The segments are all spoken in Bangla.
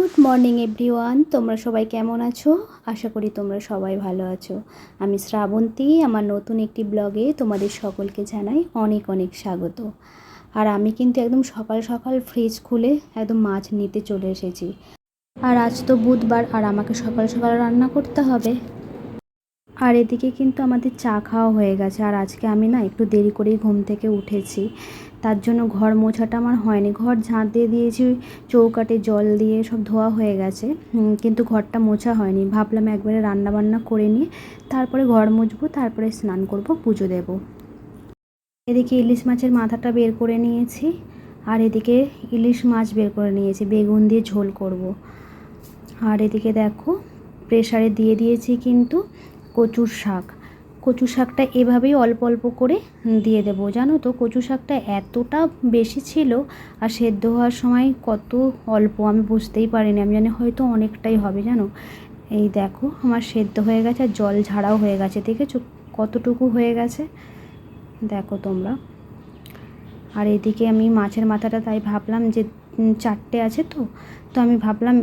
গুড মর্নিং এভরিওয়ান, তোমরা সবাই কেমন আছো? আশা করি তোমরা সবাই ভালো আছো। আমি শ্রাবন্তী, আমার নতুন একটি ব্লগে তোমাদের সকলকে জানাই অনেক অনেক স্বাগত। আর আমি কিন্তু একদম সকাল সকাল ফ্রিজ খুলে একদম মাছ নিতে চলে এসেছি। আর আজ তো বুধবার, আর আমাকে সকাল সকাল রান্না করতে হবে। আর এদিকে কিন্তু আমাদের চা খাওয়া হয়ে গেছে। আর আজকে আমি না একটু দেরি করেই ঘুম থেকে উঠেছি, তার জন্য ঘর মোছাটা আমার হয়নি। ঘর ঝাঁট দিয়ে দিয়েছি, চৌকাটে জল দিয়ে সব ধোয়া হয়ে গেছে, কিন্তু ঘরটা মোছা হয়নি। ভাবলাম একবারে রান্না বান্না করে নিয়ে তারপরে ঘর মুছবো, তারপরে স্নান করব, পুজো দেব। এদিকে ইলিশ মাছের মাথাটা বের করে নিয়েছি, আর এদিকে ইলিশ মাছ বের করে নিয়েছি, বেগুন দিয়ে ঝোল করব। আর এদিকে দেখো প্রেসারে দিয়ে দিয়েছি কিন্তু কচুর শাক। কচু শাকটা এভাবেই অল্প অল্প করে দিয়ে দেবো। জানো তো কচু শাকটা এতটা বেশি ছিল, আর সেদ্ধ হওয়ার সময় কত অল্প আমি বুঝতেই পারিনি। আমি জানি হয়তো অনেকটাই হবে। জানো, এই দেখো আমার সেদ্ধ হয়ে গেছে, আর জল ঝাড়াও হয়ে গেছে। দেখেছো কতটুকু হয়ে গেছে, দেখো তোমরা। আর এদিকে আমি মাছের মাথাটা তাই ভাবলাম যে চারটে আছে, তো আমি ভাবলাম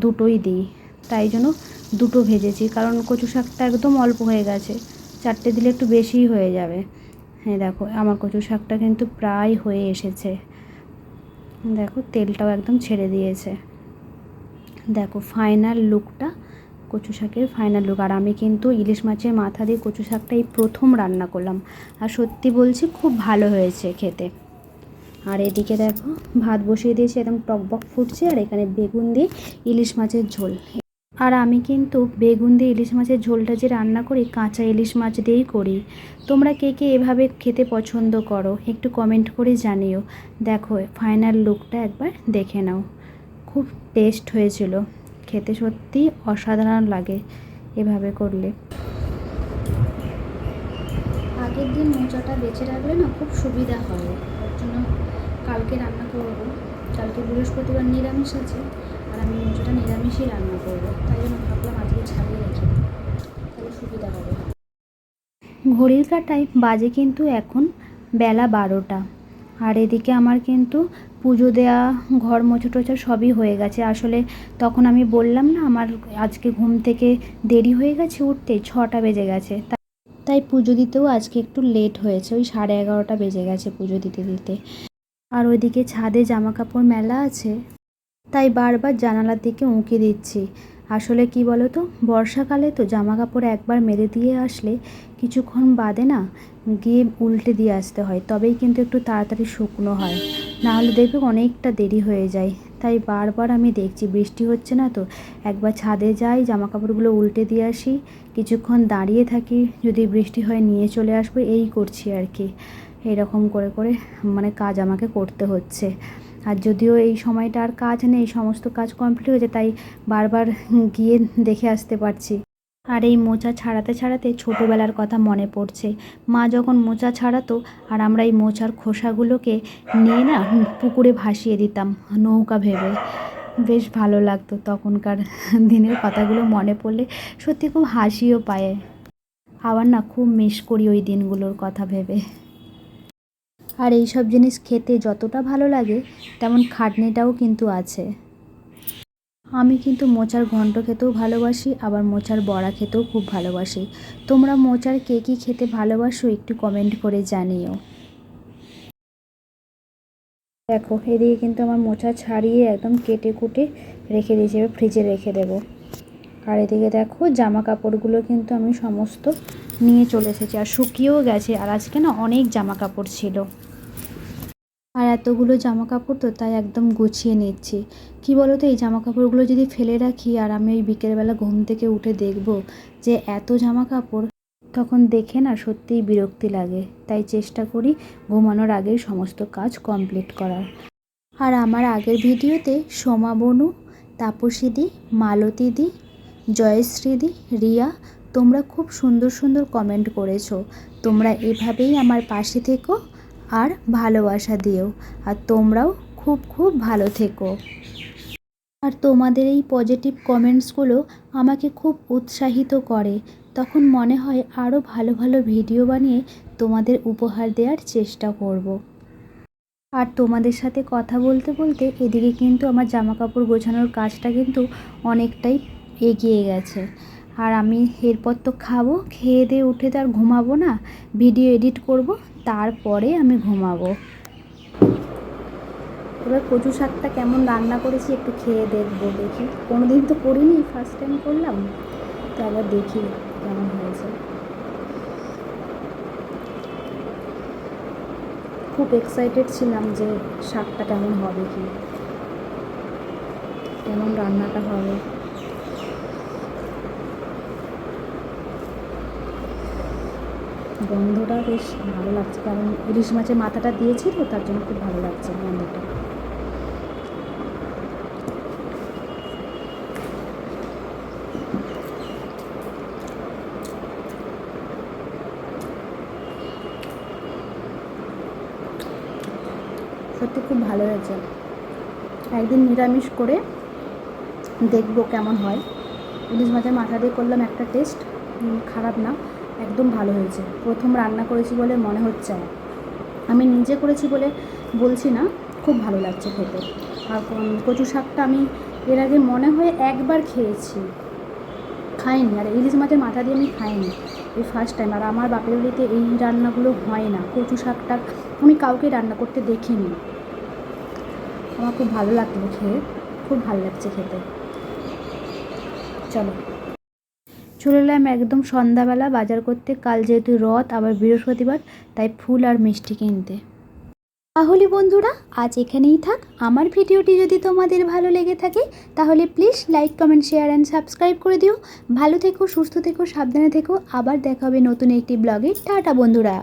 দুটোই দিই, তাই জন্য দুটো ভেজেছি। কারণ কচু শাকটা একদম অল্প হয়ে গেছে, চারটে দিলে একটু বেশিই হয়ে যাবে। হ্যাঁ দেখো আমার কচু শাকটা কিন্তু প্রায় হয়ে এসেছে। দেখো তেলটাও একদম ছেড়ে দিয়েছে। দেখো ফাইনাল লুকটা, কচু শাকের ফাইনাল লুক। আর আমি কিন্তু ইলিশ মাছের মাথা দিয়ে কচু শাকটা এই প্রথম রান্না করলাম, আর সত্যি বলছি খুব ভালো হয়েছে খেতে। আর এদিকে দেখো ভাত বসিয়ে দিয়েছি, একদম টকবক ফুটছে। আর এখানে বেগুন দিয়ে ইলিশ মাছের ঝোল। আর আমি কিন্তু বেগুন দিয়ে ইলিশ মাছের ঝোলটা যে রান্না করি, কাঁচা ইলিশ মাছ দিয়েই করি। তোমরা কে কে এভাবে খেতে পছন্দ করো একটু কমেন্ট করে জানিও। দেখো ফাইনাল লুকটা একবার দেখে নাও, খুব টেস্ট হয়েছিল, খেতে সত্যি অসাধারণ লাগে এভাবে করলে। আগের দিন মোচাটা বেঁচে রাখলে না খুব সুবিধা হয়, ওর জন্য কালকে রান্না করব। কালকে বৃহস্পতিবার নিরামিষ আছে, আর আমি মোচাটা নিরামিষই রান্না করব, তাই জন্য ভাবলাম আজকে ছাড়িয়ে রেখে দিই, তাহলে সুবিধা হবে। ঘড়ির কাঁটায় বাজে কিন্তু এখন বেলা 12টা। আর এদিকে আমার কিন্তু পুজো দেওয়া, ঘর মোছা টোছা সবই হয়ে গেছে। আসলে তখন আমি বললাম না আমার আজকে ঘুম থেকে দেরি হয়ে গেছে উঠতে, 6টা বেজে গেছে। তাই পুজো দিতেও আজকে একটু লেট হয়েছে, ওই 11:30টা বেজে গেছে পুজো দিতে দিতে। আর ওইদিকে ছাদে জামা কাপড় মেলা আছে, তাই বারবার জানালার দিকে উঁকি দিচ্ছি। আসলে কি বলো তো, বর্ষাকালে তো জামা কাপড় একবার মেলে দিয়ে আসলে কিছুক্ষণ বাদে না গিয়ে উল্টে দিয়ে আসতে হয়, তবেই কিন্তু একটু তাড়াতাড়ি শুকনো হয়, নাহলে দেখবে অনেকটা দেরি হয়ে যায়। তাই বারবার আমি দেখছি, বৃষ্টি হচ্ছে না তো, একবার ছাদে যাই, জামা কাপড়গুলো উল্টে দিয়ে আসি, কিছুক্ষণ দাঁড়িয়ে থাকি, যদি বৃষ্টি হয় নিয়ে চলে আসবো, এই করছি আর কি। এরকম করে করে মানে কাজ আমাকে করতে হচ্ছে। আর যদিও এই সময়টা আর কাজ নেই, সমস্ত কাজ কমপ্লিট হয়েছে, তাই বারবার গিয়ে দেখে আসতে পারছি। আর এই মোচা ছাড়াতে ছাড়াতে ছোটোবেলার কথা মনে পড়ছে। মা যখন মোচা ছাড়াতো, আর আমরা এই মোচার খোসাগুলোকে নিয়ে না পুকুরে ভাসিয়ে দিতাম নৌকা ভেবে, বেশ ভালো লাগতো। তখনকার দিনের কথাগুলো মনে পড়লে সত্যি খুব হাসিও পায়। আবার না খুব মিস করি ওই দিনগুলোর কথা ভেবে। আর এই সব জিনিস খেতে যতটা ভালো লাগে, তেমন খাটনিটাও কিন্তু আছে। আমি কিন্তু মোচার ঘন্ট খেতেও ভালোবাসি, আবার মোচার বড়া খেতেও খুব ভালোবাসি। তোমরা মোচার কে কী খেতে ভালোবাসো একটু কমেন্ট করে জানিও। দেখো এদিকে কিন্তু আমার মোচা ছাড়িয়ে একদম কেটে কুটে রেখে দিয়েছি, এবার ফ্রিজে রেখে দেবো। আর এদিকে দেখো জামা কাপড়গুলো কিন্তু আমি সমস্ত নিয়ে চলে এসেছি, আর শুকিয়েও গেছে। আর আজকে না অনেক জামা কাপড় ছিল, আর এতগুলো জামা কাপড় তো, তাই একদম গুছিয়ে নিচ্ছি। কি বলো তো, এই জামা কাপড়গুলো যদি ফেলে রাখি, আর আমি ওই বিকেলবেলা ঘুম থেকে উঠে দেখব যে এত জামা কাপড়, তখন দেখে না সত্যিই বিরক্তি লাগে। তাই চেষ্টা করি ঘুমানোর আগেই সমস্ত কাজ কমপ্লিট করার। আর আমার আগের ভিডিওতে সোমা বনু, তাপসীদি, মালতীদি, জয়শ্রীদি, রিয়া, তোমরা খুব সুন্দর সুন্দর কমেন্ট করেছো। তোমরা এভাবেই আমার পাশে থেকো আর ভালোবাসা দিও, আর তোমরাও খুব খুব ভালো থেকো। আর তোমাদের এই পজিটিভ কমেন্টসগুলো আমাকে খুব উৎসাহিত করে, তখন মনে হয় আরও ভালো ভালো ভিডিও বানিয়ে তোমাদের উপহার দেওয়ার চেষ্টা করব। আর তোমাদের সাথে কথা বলতে বলতে এদিকে কিন্তু আমার জামা কাপড় গোছানোর কাজটা কিন্তু অনেকটাই এগিয়ে গেছে। আর আমি এরপর তো খাবো, খেয়ে দিয়ে উঠে তো আর ঘুমাবো না, ভিডিও এডিট করব, তারপরে আমি ঘুমাবো। এবার কচু শাকটা কেমন রান্না করেছি একটু খেয়ে দেখবো, দেখি। কোনো দিন তো করিনি, ফার্স্ট টাইম করলাম, তো আবার দেখি কেমন হয়েছে। খুব এক্সাইটেড ছিলাম যে শাকটা কেমন হবে, কি কেমন রান্নাটা হবে। গন্ধটা বেশ ভালো লাগছে, কারণ ইলিশ মাছের মাথাটা দিয়েছি তো, তার জন্য খুব ভালো লাগছে গন্ধটা। সত্যি খুব ভালো হয়েছে। একদিন নিরামিষ করে দেখবো কেমন হয়। ইলিশ মাছের মাথা দিয়ে করলাম একটা টেস্ট, খারাপ না, একদম ভালো হয়েছে। প্রথম রান্না করেছি বলে মনে হচ্ছে, আমি নিজে করেছি বলে বলছি না, খুব ভালো লাগছে খেতে। আর কচু শাকটা আমি এর আগে মনে হয় একবার খেয়েছি, খাইনি। আর ইলিশ মাছের মাথা দিয়ে আমি খাইনি, এই ফার্স্ট টাইম। আর আমার বাপের বাড়িতে এই রান্নাগুলো হয় না, কচু শাকটা আমি কাউকে রান্না করতে দেখিনি। আমার খুব ভালো লাগলো খেয়ে, খুব ভালো লাগছে খেতে। চলো, চলে এলাম একদম সন্ধ্যাবেলা বাজার করতে। কাল যেহেতু রথ, আবার বৃহস্পতিবার, তাই ফুল আর মিষ্টি কিনতে। তাহলে বন্ধুরা আজ এখানেই থাক। আমার ভিডিওটি যদি তোমাদের ভালো লেগে থাকে তাহলে please like, comment, share and subscribe করে দিও। ভালো থেকো, সুস্থ থেকো, সাবধানে থেকো। আবার দেখা হবে নতুন একটি ব্লগে। টাটা বন্ধুরা।